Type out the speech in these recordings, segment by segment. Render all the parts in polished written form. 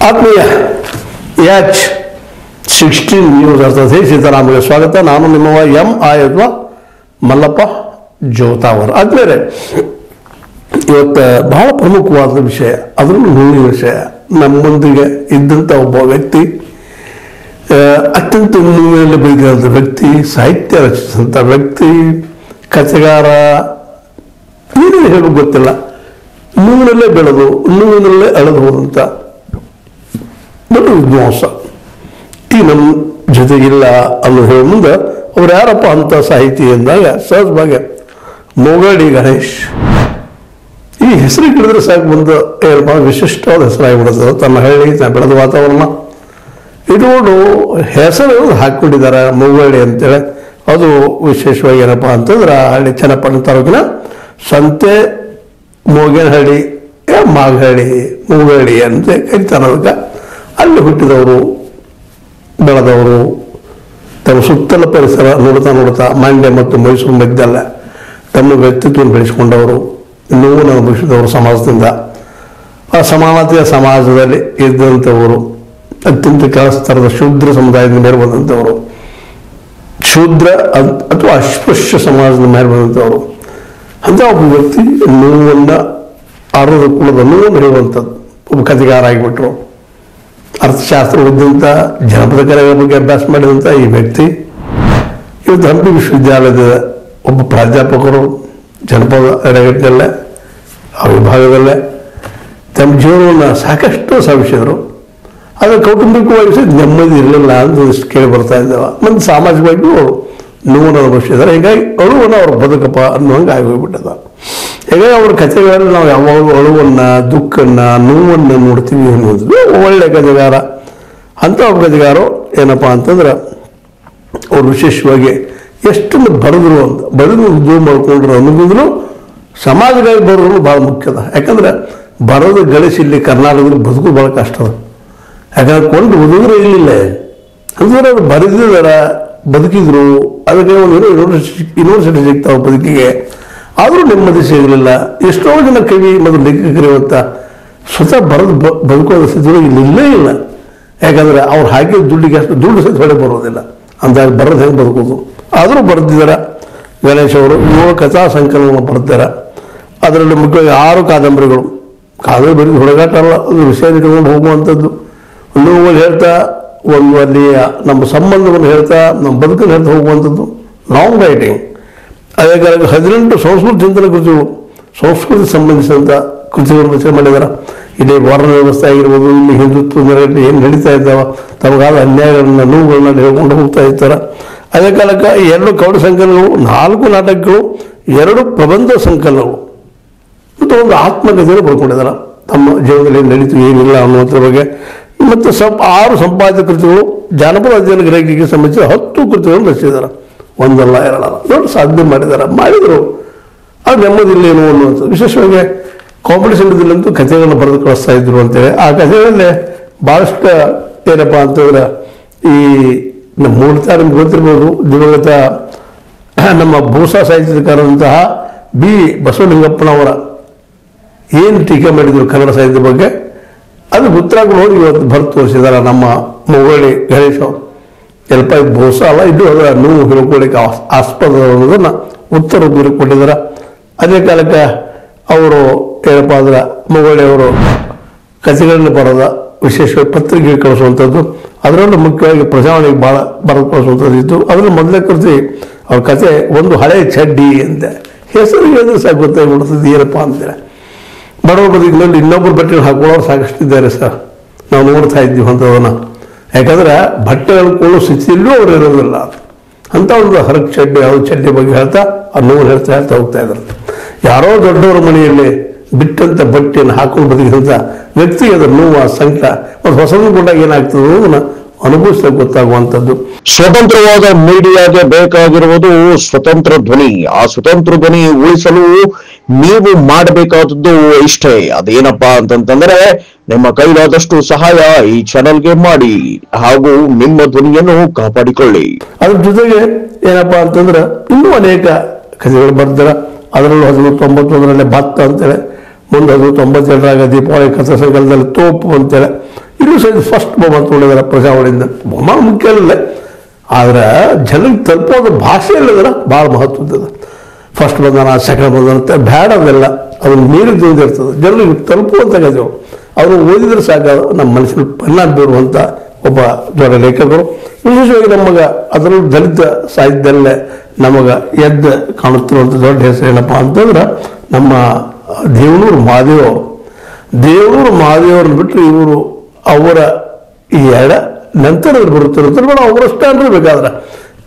ಆತ್ಮೀಯ H16 news ಅರ್ಥಾತ್ ಸೀತಾರಾಮಗೆ ಸ್ವಾಗತ. ನಾನು ನಿಮ್ಮವ ಎಂ ಮಲ್ಲಪ್ಪ ಜೋತಾವರ್. ಆದ್ಮೇಲೆ ಇವತ್ತು ಬಹಳ ಪ್ರಮುಖವಾದ ವಿಷಯ, ಅದರಲ್ಲೂ ಮುಂದಿನ ವಿಷಯ. ನಮ್ಮೊಂದಿಗೆ ಇದ್ದಂಥ ಒಬ್ಬ ವ್ಯಕ್ತಿ, ಅತ್ಯಂತ ನೋವಿನಲ್ಲಿ ಬೈದಂಥ ವ್ಯಕ್ತಿ, ಸಾಹಿತ್ಯ ರಚಿಸಿದಂಥ ವ್ಯಕ್ತಿ, ಕಥೆಗಾರ, ಏನೇನು ಹೇಳೋದು ಗೊತ್ತಿಲ್ಲ, ನೋವಿನಲ್ಲೇ ಬೆಳೆದು ನೋವಿನಲ್ಲೇ ಅಳೆದು ಹೋದಂಥ ದೊಡ್ಡ ವಿದ್ವಾಂಸ ಈ ನಮ್ಮ ಜೊತೆಗಿಲ್ಲ ಅನ್ನೋ ಹೇಳೋ ಮುಂದೆ ಅವ್ರು ಯಾರಪ್ಪ ಅಂತ ಸಾಹಿತಿ ಎಂದಾಗ ಸಹಜವಾಗಿ ಮೊಗಳಿ ಗಣೇಶ್. ಈ ಹೆಸರು ಹಿಡಿದ್ರೆ ಸಾಕು ಬಂದು ಬಹಳ ವಿಶಿಷ್ಟವಾದ ಹೆಸರಾಗಿಬಿಡುತ್ತೆ. ತನ್ನ ಹಳ್ಳಿ, ತನ್ನ ಬೆಳೆದ ವಾತಾವರಣ ಇಟ್ಕೊಂಡು ಹೆಸರು ಹಾಕ್ಕೊಂಡಿದ್ದಾರೆ ಮೊಗಳಿ ಅಂತೇಳಿ. ಅದು ವಿಶೇಷವಾಗಿ ಏನಪ್ಪ ಅಂತಂದ್ರೆ ಆ ಹಳ್ಳಿ ಚನ್ನಪಟ್ಟಣ ತಾಲೂಕಿನ ಸಂತೆ ಮೋಗೇನಹಳ್ಳಿ, ಮಾಗಹಳ್ಳಿ, ಮೊಗಳಿ ಅಂತ ಕರಿತಾರೆ. ಅದಕ್ಕೆ ಅಲ್ಲಿ ಹುಟ್ಟಿದವರು, ಬೆಳೆದವರು, ತಮ್ಮ ಸುತ್ತಲ ಪರಿಸರ ನೋಡ್ತಾ ನೋಡ್ತಾ ಮಂಡ್ಯ ಮತ್ತು ಮೈಸೂರು ಮಧ್ಯದಲ್ಲ ತಮ್ಮ ವ್ಯಕ್ತಿತ್ವವನ್ನು ಬೆಳೆಸಿಕೊಂಡವರು, ನೋವನ್ನು ಅನುಭವಿಸಿದವರು ಸಮಾಜದಿಂದ. ಆ ಸಮಾನತೆಯ ಸಮಾಜದಲ್ಲಿ ಇದ್ದಂಥವರು, ಅತ್ಯಂತ ಕೆಳಸ್ತರದ ಶೂದ್ರ ಸಮುದಾಯದಿಂದ ಮೇಲೆ ಬಂದಂಥವರು, ಶೂದ್ರ ಅಥವಾ ಅಸ್ಪೃಶ್ಯ ಸಮಾಜದ ಮೇಲೆ ಬಂದಂಥವರು. ಅಂತ ಒಬ್ಬ ವ್ಯಕ್ತಿ ನೋವನ್ನು ಆರೋದ ಕುಲದ ನೋವನ್ನು ಹೇಳುವಂಥದ್ದು ಒಬ್ಬ ಕಥೆಗಾರ ಆಗಿಬಿಟ್ರು. ಅರ್ಥಶಾಸ್ತ್ರ ಓದಿದಂಥ, ಜನಪದ ಕಲೆಗಳ ಬಗ್ಗೆ ಅಭ್ಯಾಸ ಮಾಡಿದಂಥ ಈ ವ್ಯಕ್ತಿ ಇವತ್ತು ಹಂಪಿ ವಿಶ್ವವಿದ್ಯಾಲಯದ ಒಬ್ಬ ಪ್ರಾಧ್ಯಾಪಕರು. ಜನಪದ ಎಡಗಟ್ಟಲ್ಲೇ ಆ ವಿಭಾಗದಲ್ಲೇ ತಮ್ಮ ಜೀವನವನ್ನು ಸಾಕಷ್ಟು ಸಾಗಿಸಿದರು. ಆದರೆ ಕೌಟುಂಬಿಕವಾಗಿ ನೆಮ್ಮದಿ ಇರಲಿಲ್ಲ ಅಂತ ಕೇಳಿ ಬರ್ತಾ ಇದ್ದಾವೆ. ಮತ್ತು ಸಾಮಾಜಿಕವಾಗಿಯೂ ನೋವನ್ನು ಅನುಭವಿಸಿದ್ದಾರೆ. ಹೀಗಾಗಿ ಅಳುವನ್ನು ಅವ್ರ ಬದುಕಪ್ಪ ಅನ್ನೋಂಗೆ ಆಗೋಗ್ಬಿಟ್ಟದ. ಹೀಗಾಗಿ ಅವ್ರ ಕಥೆಗಳಲ್ಲಿ ನಾವು ಯಾವಾಗಲೂ ಅಳುವನ್ನು, ದುಃಖವನ್ನು, ನೋವನ್ನು ನೋಡ್ತೀವಿ ಅನ್ನೋದು. ಒಳ್ಳೆ ಕಥೆಗಾರ. ಅಂಥ ಒಬ್ಬ ಕಥೆಗಾರು ಏನಪ್ಪ ಅಂತಂದ್ರೆ ಅವ್ರು ವಿಶೇಷವಾಗಿ ಎಷ್ಟೊಂದು ಬರೆದ್ರು ಅಂತ ಬರೆದು ಉದ್ಯೋಗ ಮಾಡ್ಕೊಂಡ್ರು ಅನ್ನೋದಿದ್ರು ಸಮಾಜವಾಗಿ ಬರೋದು ಭಾಳ ಮುಖ್ಯದ. ಯಾಕಂದ್ರೆ ಬರೋದು ಗಳಿಸಿ ಇಲ್ಲಿ ಕರ್ನಾಟಕದಲ್ಲಿ ಬದುಕು ಭಾಳ ಕಷ್ಟ ಅದ. ಯಾಕಂದ್ರೆ ಕೊಂಡು ಬದುಕಿದ್ರೆ ಇರಲಿಲ್ಲ ಅಂತಂದ್ರೆ ಅವ್ರು ಬರೆದಿದ್ದಾರ, ಬದುಕಿದ್ರು. ಅದಕ್ಕೆ ಒಂದು ಯೂನಿವರ್ಸಿಟಿ ಸಿಗ್ತಾವೆ ಬದುಕಿಗೆ, ಆದರೂ ನೆಮ್ಮದಿ ಸಿಗಲಿಲ್ಲ. ಎಷ್ಟೋ ಜನ ಕವಿ ಮತ್ತು ಲೇಖಕರಿರುವಂಥ ಸ್ವತಃ ಬರೆದು ಬದುಕುವ ಸ್ಥಿತಿಗಳು ಇಲ್ಲೇ ಇಲ್ಲ. ಯಾಕಂದರೆ ಅವ್ರು ಹಾಕಿದ ದುಡ್ಡಿಗೆ ಅಷ್ಟು ದುಡ್ಡು ಸಹಿತ ಹೊಡೆ ಬರೋದಿಲ್ಲ. ಅಂದಾಗ ಬರೋದು ಹೆಂಗೆ ಬದುಕೋದು. ಆದರೂ ಬರೆದಿದ್ದಾರೆ ಗಣೇಶ್ ಅವರು. 7 ಕಥಾ ಸಂಕಲನ ಬರೆದಿದ್ದಾರೆ. ಅದರಲ್ಲಿ ಮುಖ್ಯವಾಗಿ 6 ಕಾದಂಬರಿಗಳು. ಕಾದಂಬರಿ ಬರೆದು ಹುಡುಗಾಟ ಅಲ್ಲ, ಅದು ವಿಷಯ ಇಟ್ಕೊಂಡು ಹೋಗುವಂಥದ್ದು. ನೋವುಗಳು ಹೇಳ್ತಾ, ಒಂದು ಅಲ್ಲಿ ನಮ್ಮ ಸಂಬಂಧವನ್ನು ಹೇಳ್ತಾ, ನಮ್ಮ ಬದುಕನ್ನು ಹೇಳ್ತಾ ಹೋಗುವಂಥದ್ದು ಲಾಂಗ್ ರೈಟಿಂಗ್. ಅದೇ ಕಾಲಕ್ಕೆ 18 ಸಂಸ್ಕೃತಿ ಚಿಂತನ ಕೃತಿಗಳು, ಸಂಸ್ಕೃತಿ ಸಂಬಂಧಿಸಿದಂಥ ಕೃತಿಗಳನ್ನು ರಚನೆ ಮಾಡಿದ್ದಾರೆ. ಇಲ್ಲಿ ವರ್ಣ ವ್ಯವಸ್ಥೆ ಆಗಿರ್ಬೋದು, ಇಲ್ಲಿ ಹಿಂದುತ್ವ ನೆಲೆಯಲ್ಲಿ ಏನು ನಡೀತಾ ಇದ್ದಾವೆ, ತಮಗಾದ ಅನ್ಯಾಯಗಳನ್ನ, ನೋವುಗಳನ್ನ ಹೇಳ್ಕೊಂಡು ಹೋಗ್ತಾ ಇರ್ತಾರೆ. ಅದೇ ಕಾಲಕ್ಕೆ 2 ಕವನ ಸಂಕಲನಗಳು, 4 ನಾಟಕಗಳು, 2 ಪ್ರಬಂಧ ಸಂಕಲನಗಳು ಮತ್ತು ಒಂದು ಆತ್ಮಕಥೆಯನ್ನು ಬರ್ಕೊಂಡಿದ್ದಾರೆ. ತಮ್ಮ ಜೀವನದಲ್ಲಿ ಏನು ನಡೀತು ಏನಿಲ್ಲ ಅನ್ನುವಂಥದ್ರ ಬಗ್ಗೆ. ಮತ್ತು 6 ಸಂಪಾದಿತ ಕೃತಿಗಳು, ಜಾನಪದ ಅಧ್ಯಯನ ಗ್ರಹಿಕೆಗೆ ಸಂಬಂಧಿಸಿದ 10 ಕೃತಿಗಳನ್ನು ರಚಿಸಿದ್ದಾರೆ. ಒಂದಲ್ಲ ಎರಡಲ್ಲ, ದೊಡ್ಡ ಸಾಧನೆ ಮಾಡಿದರು. ಅದು ನೆಮ್ಮದಿಲ್ಲೇನು ಅನ್ನುವಂಥದ್ದು. ವಿಶೇಷವಾಗಿ ಕಾಂಪಿಟೇಷನ್ ಇದ್ದಿಲ್ಲಂತೂ ಕಥೆಗಳನ್ನು ಬರೆದು ಕಳಿಸ್ತಾ ಇದ್ರು ಅಂತೇಳಿ. ಆ ಕಥೆಗಳಲ್ಲೇ ಭಾಳಷ್ಟು ಏನಪ್ಪ ಅಂತಂದ್ರೆ ಈ ನಮ್ಮ ಮೂಲತಃ ನಿಮ್ಗೆ ಗೊತ್ತಿರ್ಬೋದು, ದಿವಂಗತ ನಮ್ಮ ಭೂಸಾ ಸಾಹಿತ್ಯಕಾರರಂತಹ ಬಿ ಬಸವಲಿಂಗಪ್ಪನವರ ಏನು ಟೀಕೆ ಮಾಡಿದ್ರು ಕನ್ನಡ ಸಾಹಿತ್ಯದ ಬಗ್ಗೆ, ಅದು ಉತ್ತರಾಗಳು ಹೋಗಿ ಇವತ್ತು ಬರೆದು ತೋರಿಸಿದ್ದಾರೆ ನಮ್ಮ ಮೊಗಳಿ ಗಣೇಶ್ ಅವರು. ಎಲ್ಪ ಬೋಸ ಅಲ್ಲ, ಇದು ಅದರ ನೋವು ಹೇಳ್ಕೊಳ್ಳಿಕ್ಕೆ ಆಸ್ಪದ ಅನ್ನೋದನ್ನು ಉತ್ತರ ದೂರ ಕೊಟ್ಟಿದ್ದಾರೆ. ಅದೇ ಕಾಲಕ್ಕೆ ಅವರು ಏನಪ್ಪ ಅಂದ್ರೆ ಮೊಗಳಿಯವರು ಕಥೆಗಳನ್ನು ಬರೋದ, ವಿಶೇಷವಾಗಿ ಪತ್ರಿಕೆಗೆ ಕಳಿಸುವಂಥದ್ದು, ಅದರಲ್ಲೂ ಮುಖ್ಯವಾಗಿ ಪ್ರಜಾವಾಣಿಗೆ ಭಾಳ ಬರೆದು ಕಳಿಸುವಂಥದ್ದು ಇತ್ತು. ಅದರಲ್ಲಿ ಮೊದಲನೇ ಕೃತಿ ಅವ್ರ ಕಥೆ ಒಂದು ಹಳೆ ಚಡ್ಡಿ ಅಂತ. ಹೆಸರು ಹೇಳಿದ್ರೆ ಸಾಕು ಗೊತ್ತಾಗ್ಬಿಡ್ತದೆ ಏನಪ್ಪ ಅಂತಾರೆ. ಬಡವರ ಬದುಕಿನಲ್ಲಿ ಇನ್ನೊಬ್ಬರು ಬಟ್ಟೆಗಳು ಹಾಕೊಳ್ಳೋರು ಸಾಕಷ್ಟು ಇದ್ದಾರೆ ಸರ್. ನಾವು ನೋಡ್ತಾ ಇದ್ದೀವಿ ಅಂಥದನ್ನು. ಯಾಕಂದ್ರೆ ಬಟ್ಟೆಗಳು ಕೊಳ್ಳೋ ಸ್ಥಿತಿಯಲ್ಲೂ ಅವ್ರು ಇರೋದಿಲ್ಲ. ಅಂತ ಒಂದು ಹರಕ್ ಚಡ್ಡಿ, ಅವ್ರ ಚಡ್ಡಿ ಬಗ್ಗೆ ಹೇಳ್ತಾ ಆ ನೋವು ಹೇಳ್ತಾ ಹೋಗ್ತಾ ಇದ್ದಾರೆ. ಯಾರೋ ದೊಡ್ಡವರ ಮನೆಯಲ್ಲಿ ಬಿಟ್ಟಂಥ ಬಟ್ಟೆಯನ್ನು ಹಾಕೊಂಡು ಬದುಕಿದಂಥ ವ್ಯಕ್ತಿಗೆ ಅದರ ನೋವು, ಸಂಕಟ ಮತ್ತು ಹೊಸದು ಕೊಂಡಾಗ ಏನಾಗ್ತದೆ ಅನ್ನೋದನ್ನ ಅನುಭವಿಸ್ತಾ ಗೊತ್ತಾಗುವಂಥದ್ದು. ಸ್ವತಂತ್ರವಾದ ಮೀಡಿಯಾಗೆ ಬೇಕಾಗಿರುವುದು ಸ್ವತಂತ್ರ ಧ್ವನಿ. ಆ ಸ್ವತಂತ್ರ ಧ್ವನಿ ಉಳಿಸಲು ನೀವು ಮಾಡಬೇಕಾದದ್ದು ಇಷ್ಟೇ. ಅದೇನಪ್ಪಾ ಅಂತಂತಂದ್ರೆ ನಿಮ್ಮ ಕೈಲಾದಷ್ಟು ಸಹಾಯ ಈ ಚಾನೆಲ್ಗೆ ಮಾಡಿ ಹಾಗೂ ನಿಮ್ಮ ಧ್ವನಿಯನ್ನು ಕಾಪಾಡಿಕೊಳ್ಳಿ. ಅದ್ರ ಜೊತೆಗೆ ಏನಪ್ಪಾ ಅಂತಂದ್ರೆ ಇನ್ನೂ ಅನೇಕ ಕಥೆಗಳು ಬರ್ತಾರೆ. ಅದರಲ್ಲೂ 1991 ಭತ್ತ ಅಂತೇಳಿ, ಮುಂದೆ 1992 ದೀಪಾವಳಿ ಕಥಾ ಸಂಕಲನದಲ್ಲಿ ತೋಪು ಅಂತೇಳಿ, ಇಲ್ಲೂ ಸಹಿತ ಫಸ್ಟ್ ಬಹುಮಾನ ತೊಗೊಂಡಿದ್ದಾರೆ ಪ್ರಜಾವಳಿಯಿಂದ. ಬಹುಮಾನ ಮುಖ್ಯ ಇಲ್ಲ, ಆದ್ರೆ ಜನರಿಗೆ ತಲುಪೋದು ಭಾಷೆ ಇಲ್ಲದಲ್ಲ ಭಾಳ ಮಹತ್ವದ. ಫಸ್ಟ್ ಬಂದಾನ ಸೆಕೆಂಡ್ ಬಂದಾನಂತೆ ಬೇಡ, ಅದೆಲ್ಲ ಅದನ್ನು ಮೀರಿದ್ದು ಇರ್ತದೆ. ಜನರಿಗೆ ತಲುಪುವಂಥ ಕಥೆಗಳು ಅವರು ಓದಿದ್ರೆ ಸಾಕು, ನಮ್ಮ ಮನಸ್ಸಿನ ಪರಿಣಾಮ ಬೀರುವಂಥ ಒಬ್ಬ ದೊಡ್ಡ ಲೇಖಕರು. ವಿಶೇಷವಾಗಿ ನಮಗೆ ಅದರಲ್ಲೂ ದಲಿತ ಸಾಹಿತ್ಯದಲ್ಲೇ ನಮಗೆ ಎದ್ದು ಕಾಣುತ್ತಿರುವಂಥ ದೊಡ್ಡ ಹೆಸರು ಏನಪ್ಪ ಅಂತಂದ್ರೆ ನಮ್ಮ ದೇವನೂರು ಮಹಾದೇವ್ ಅವರು. ದೇವನೂರು ಮಹಾದೇವ್ರನ್ನ ಬಿಟ್ಟರೆ ಇವರು ಅವರ ಈ ನಂತರದಲ್ಲಿ ಬರುತ್ತಿರುತ್ತಾರೆ, ಬೇಡ ಅವರಷ್ಟೇ ಅನ್ಬೇಕಾದ್ರೆ.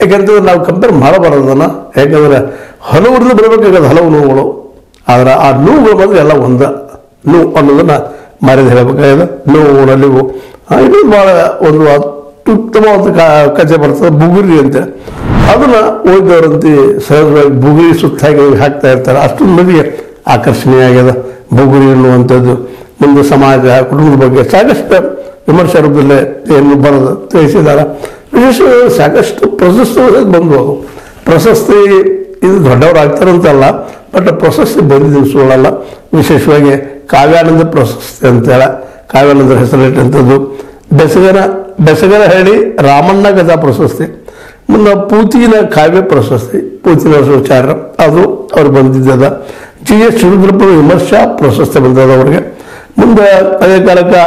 ಯಾಕೆಂತಂದ್ರೆ ನಾವು ಕಂಪೇರ್ ಮಾಡಬಾರದನ್ನ, ಯಾಕಂದ್ರೆ ಹಲವರಿಂದ ಬರಬೇಕಾಗದ ಹಲವು ನೋವುಗಳು, ಆದ್ರೆ ಆ ನೋವುಗಳು ಬಂದರೆ ಎಲ್ಲ ಒಂದ ನೋವು ಅನ್ನೋದನ್ನ ಮರೆದು ಹೇಳಬೇಕಾಗಿದೆ. ನೋವು ನಲಿವು ಇದು ಭಾಳ ಒಂದು ಅತ್ಯುತ್ತಮವಾದ ಕಥೆ ಬರ್ತದೆ, ಬುಗುರಿ ಅಂತ. ಅದನ್ನ ಓದಿದವರಂತೆ ಸಹಜವಾಗಿ ಬುಗುರಿ ಸುತ್ತಾಗಿ ಹಾಕ್ತಾ ಇರ್ತಾರೆ. ಅಷ್ಟೊಂದು ಮಂದಿಗೆ ಆಕರ್ಷಣೀಯ ಆಗ್ಯದ ಬುಗುರಿ ಎನ್ನುವಂಥದ್ದು. ಮುಂದೆ ಸಮಾಜ ಕುಟುಂಬದ ಬಗ್ಗೆ ಸಾಕಷ್ಟು ವಿಮರ್ಶೆ ರೂಪದಲ್ಲೇ ಏನು ಬರೋದು ತಿಳಿಸಿದ್ದಾರೆ. ವಿಶೇಷವಾಗಿ ಸಾಕಷ್ಟು ಪ್ರಶಸ್ತಿ ಬಂದವು. ಪ್ರಶಸ್ತಿ ಇದು ದೊಡ್ಡವರು ಆಗ್ತಾರಂತಲ್ಲ, ಬಟ್ ಪ್ರಶಸ್ತಿ ಬಂದಿದ್ದು ಸುಳ್ಳಲ್ಲ. ವಿಶೇಷವಾಗಿ ಕಾವ್ಯಾನಂದ ಪ್ರಶಸ್ತಿ ಅಂತೇಳ, ಕಾವ್ಯಾನಂದ ಹೆಸರಿಟ್ಟಂಥದ್ದು. ಬೆಸಗರ ಹೇಳಿ ರಾಮಣ್ಣ ಕಥಾ ಪ್ರಶಸ್ತಿ, ಮುಂದೆ ಪೂತಿನ ಕಾವ್ಯ ಪ್ರಶಸ್ತಿ, ಪೂತಿನ ಶೌಚಾರ್ಯ ಅದು ಅವ್ರು ಬಂದಿದ್ದದ. GS ಶಿವರುದ್ರಪ್ಪ ವಿಮರ್ಶಾ ಪ್ರಶಸ್ತಿ ಬಂದದ ಅವ್ರಿಗೆ. ಮುಂದೆ ಅದೇ ಕಾಲಕ್ಕೆ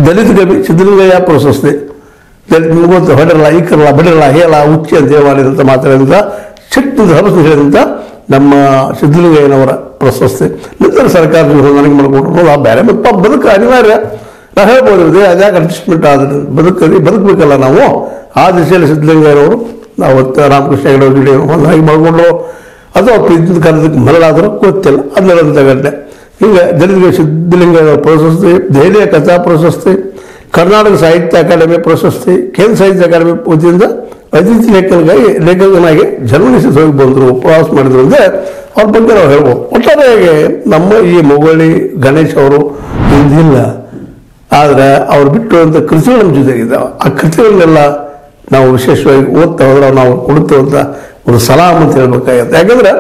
ದಲಿತ ಕವಿ ಸಿದ್ದಲಿಂಗಯ್ಯ ಪ್ರಶಸ್ತಿ, ದಲಿತ ಗೊತ್ತು ಹೊಡೆರಲ್ಲ, ಈಕರಲ್ಲ, ಬಡಿರಲ್ಲ, ಹೇಳ ಉಚ್ಚಿ ಅಂತ ಮಾಡಿದಂಥ ಮಾತಾಡಿದಂಥ ಶಕ್ತಿ ಹರಸು ಹೇಳಿದಂಥ ನಮ್ಮ ಸಿದ್ದಲಿಂಗಯ್ಯನವರ ಪ್ರಶಸ್ತಿ. ನಂತರ ಸರ್ಕಾರ ಹೊಂದಾಣಿಕೆ ಮಾಡಿಕೊಟ್ರು. ಆ ಬೇರೆ ಮತ್ತು ಬದುಕು ಅನಿವಾರ್ಯ ನಾವು ಹೇಳ್ಬೋದು, ಅದ್ಯಾಕೆ ಅಡ್ಜಸ್ಟ್ಮೆಂಟ್ ಆದ್ರೆ ಬದುಕಬೇಕಲ್ಲ ನಾವು. ಆ ದಿಶೆಯಲ್ಲಿ ಸಿದ್ದಲಿಂಗಯ್ಯನವರು ನಾವು ರಾಮಕೃಷ್ಣ ಹೆಗಡೆ ಹೊಂದಾಣಿಕೆ ಮಾಡಿಕೊಂಡ್ರು. ಅದು ಇದ್ದ ಕಾಲದಕ್ಕೆ ಮರಳಾದರೂ ಗೊತ್ತಿಲ್ಲ. 12 ಗಂಟೆ ಹೀಗೆ ದಲಿತ ಸಿದ್ದಲಿಂಗಯ್ಯನವರ ಪ್ರಶಸ್ತಿ, ದೆಹಲಿಯ ಕಥಾ ಪ್ರಶಸ್ತಿ, ಕರ್ನಾಟಕ ಸಾಹಿತ್ಯ ಅಕಾಡೆಮಿ ಪ್ರಶಸ್ತಿ, ಕೇಂದ್ರ ಸಾಹಿತ್ಯ ಅಕಾಡೆಮಿ ವತಿಯಿಂದ ಅತಿಥಿ ಲೇಖಕನಾಗಿ ಜರ್ಮನಿಸಿ ಹೋಗಿ ಬಂದರು, ಪ್ರವಾಸ ಮಾಡಿದ್ರು ಅಂದರೆ ಅವ್ರ ಬಗ್ಗೆ ನಾವು ಹೇಳ್ಬೋದು. ಒಟ್ಟಾರೆಯಾಗಿ ನಮ್ಮ ಈ ಮೊಗಳಿ ಗಣೇಶ್ ಅವರು ಇಂದಿಲ್ಲ, ಆದರೆ ಅವ್ರು ಬಿಟ್ಟುವಂಥ ಕೃತಿಗಳು ನಮ್ಮ ಜೊತೆಗಿದ್ದಾವೆ. ಆ ಕೃತಿಗಳನ್ನೆಲ್ಲ ನಾವು ವಿಶೇಷವಾಗಿ ಓದ್ತಾ ಹೋದ್ರೆ ನಾವು ಕೊಡುತ್ತೇವಂಥ ಒಂದು ಸಲಾಮ್ ಅಂತ ಹೇಳ್ಬೇಕಾಗತ್ತೆ. ಯಾಕಂದ್ರೆ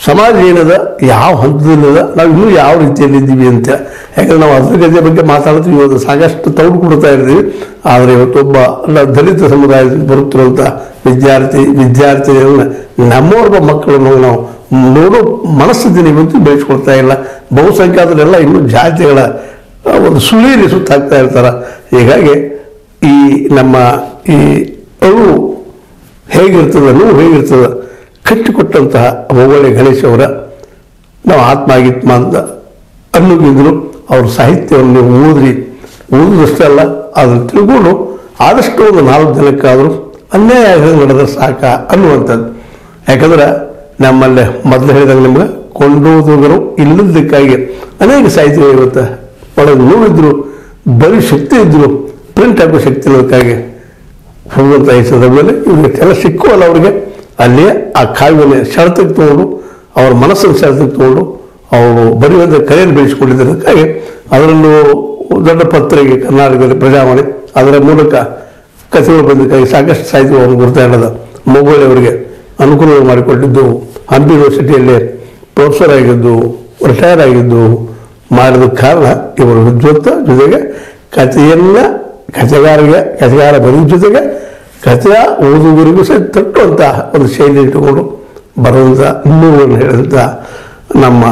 ಸಮಾಜ ಏನದ, ಯಾವ ಹಂತದಲ್ಲಿದೆ, ನಾವು ಇನ್ನೂ ಯಾವ ರೀತಿಯಲ್ಲಿ ಇದ್ದೀವಿ ಅಂತ. ಯಾಕಂದ್ರೆ ನಾವು ಅದ್ರ ಬಗ್ಗೆ ಮಾತಾಡ್ತೀವಿ, ಇವತ್ತು ಸಾಕಷ್ಟು ತೌಡು ಕೊಡ್ತಾ ಇರ್ತೀವಿ. ಆದರೆ ಇವತ್ತೊಬ್ಬ ದಲಿತ ಸಮುದಾಯದಲ್ಲಿ ಬರುತ್ತಿರುವಂಥ ವಿದ್ಯಾರ್ಥಿಗಳನ್ನ ನಮ್ಮೊಬ್ಬ ಮಕ್ಕಳನ್ನು ನಾವು ನೋಡೋ ಮನಸ್ಥಿತಿನ ಇವತ್ತು ಬೆಳೆಸ್ಕೊಳ್ತಾ ಇಲ್ಲ. ಬಹುಸಂಖ್ಯಾತರೆಲ್ಲ ಇನ್ನೂ ಜಾತಿಗಳ ಒಂದು ಸುಳಿಯಲ್ಲಿ ಸುತ್ತಾಗ್ತಾ ಇರ್ತಾರೆ. ಹೀಗಾಗಿ ಈ ನಮ್ಮ ಈ ಅವು ಹೇಗಿರ್ತದೆ, ನೋವು ಹೇಗಿರ್ತದೆ, ಕಟ್ಟಿಕೊಟ್ಟಂತಹ ಮೊಗಳಿ ಗಣೇಶ್ ಅವರ ನಾವು ಆತ್ಮ ಅಂತ ಅನ್ನೋಗಿದ್ರು ಅವ್ರ ಸಾಹಿತ್ಯವನ್ನು ನೀವು ಓದೋದಷ್ಟೇ ಅಲ್ಲ, ಅದನ್ನು ತಿಳ್ಕೊಂಡು ಆದಷ್ಟು ಒಂದು 4 ಜನಕ್ಕಾದರೂ ಅನ್ಯಾಯ ನಡೆದ್ರೆ ಸಾಕ ಅನ್ನುವಂಥದ್ದು. ಯಾಕಂದ್ರೆ ನಮ್ಮಲ್ಲೇ ಮೊದಲು ಹೇಳಿದಾಗ ನಿಮ್ಗೆ ಕೊಂಡೋದವರು ಇಲ್ಲದಕ್ಕಾಗಿ ಅನೇಕ ಸಾಹಿತ್ಯ ಇವತ್ತು ಒಳಗೆ ನೋವಿದ್ರು, ಬರೀ ಶಕ್ತಿ ಇದ್ರು, ಪ್ರಿಂಟ್ ಹಾಕೋ ಶಕ್ತಿ ಇರೋದಕ್ಕಾಗಿ ಹೋಗುವಂಥ ಈ ಸಂದರ್ಭದಲ್ಲಿ ಇವ್ರಿಗೆಲ್ಲ ಸಿಕ್ಕುವಲ್ಲ ಅವ್ರಿಗೆ ಅಲ್ಲಿಯೇ ಆ ಕಾವ್ಯನ ಶರತಿಗೆ ತಗೊಂಡು ಅವ್ರ ಮನಸ್ಸನ್ನು ಶರತಿಗೆ ತಗೊಂಡು ಅವರು ಬರೆಯುವಂಥ ಕಲೆಯನ್ನು ಬೆಳೆಸಿಕೊಂಡಿದ್ದಕ್ಕಾಗಿ ಅದರಲ್ಲೂ ದೊಡ್ಡ ಪತ್ರಿಕೆ ಕರ್ನಾಟಕದಲ್ಲಿ ಪ್ರಜಾವಾಣಿ ಅದರ ಮೂಲಕ ಕಥೆಗಳು ಬಂದಕ್ಕಾಗಿ ಸಾಕಷ್ಟು ಸಾಹಿತ್ಯವನ್ನು ಗುರುತಾಡೋದು ಮೊಗಳಿ ಅವರಿಗೆ ಅನುಕೂಲ ಮಾಡಿಕೊಟ್ಟಿದ್ದು. ಹಂಪಿ ಯೂನಿವರ್ಸಿಟಿಯಲ್ಲಿ ಪ್ರೊಫೆಸರ್ ಆಗಿದ್ದು, ರಿಟೈರ್ ಆಗಿದ್ದು ಮಾಡಿದ ಕಾರಣ ಇವರು ವಿದ್ವತ್ತ ಜೊತೆಗೆ ಕಥೆಗಾರ ಬರೆದ ಜೊತೆಗೆ ಕಥೆಯ ಓದುಗರಿಗೂ ಸಹ ತಟ್ಟುವಂಥ ಒಂದು ಶೈಲಿ ಇಟ್ಟುಕೊಂಡು ಬರುವಂಥ ಇನ್ನೂಗಳನ್ನು ಹೇಳಿದಂಥ ನಮ್ಮ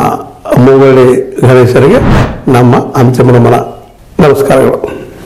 ಮೊಗಳಿ ಗಣೇಶರಿಗೆ ನಮ್ಮ ಅಂತಿಮ ನಮನ ನಮಸ್ಕಾರಗಳು.